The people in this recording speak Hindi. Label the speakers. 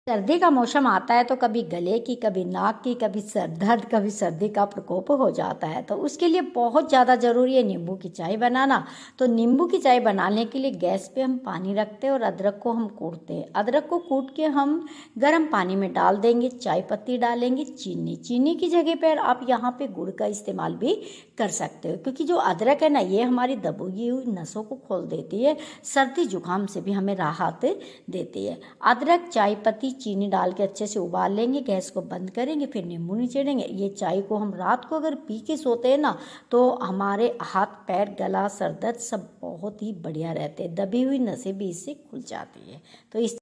Speaker 1: सर्दी का मौसम आता है तो कभी गले की, कभी नाक की, कभी सर दर्द, कभी सर्दी का प्रकोप हो जाता है, तो उसके लिए बहुत ज़्यादा ज़रूरी है नींबू की चाय बनाना। तो नींबू की चाय बनाने के लिए गैस पे हम पानी रखते हैं और अदरक को हम कूटते हैं। अदरक को कूट के हम गर्म पानी में डाल देंगे, चाय पत्ती डालेंगे, चीनी की जगह पर आप यहाँ पे गुड़ का इस्तेमाल भी कर सकते हो, क्योंकि जो अदरक है ना, ये हमारी दबी हुई नसों को खोल देती है, सर्दी जुकाम से भी हमें राहत देती है। अदरक, चाय पत्ती, चीनी डाल के अच्छे से उबाल लेंगे, गैस को बंद करेंगे, फिर नींबू निचोड़ेंगे। ये चाय को हम रात को अगर पी के सोते हैं ना, तो हमारे हाथ पैर, गला, सर दर्द सब बहुत ही बढ़िया रहते हैं, दबी हुई नसें भी इससे खुल जाती है। तो इस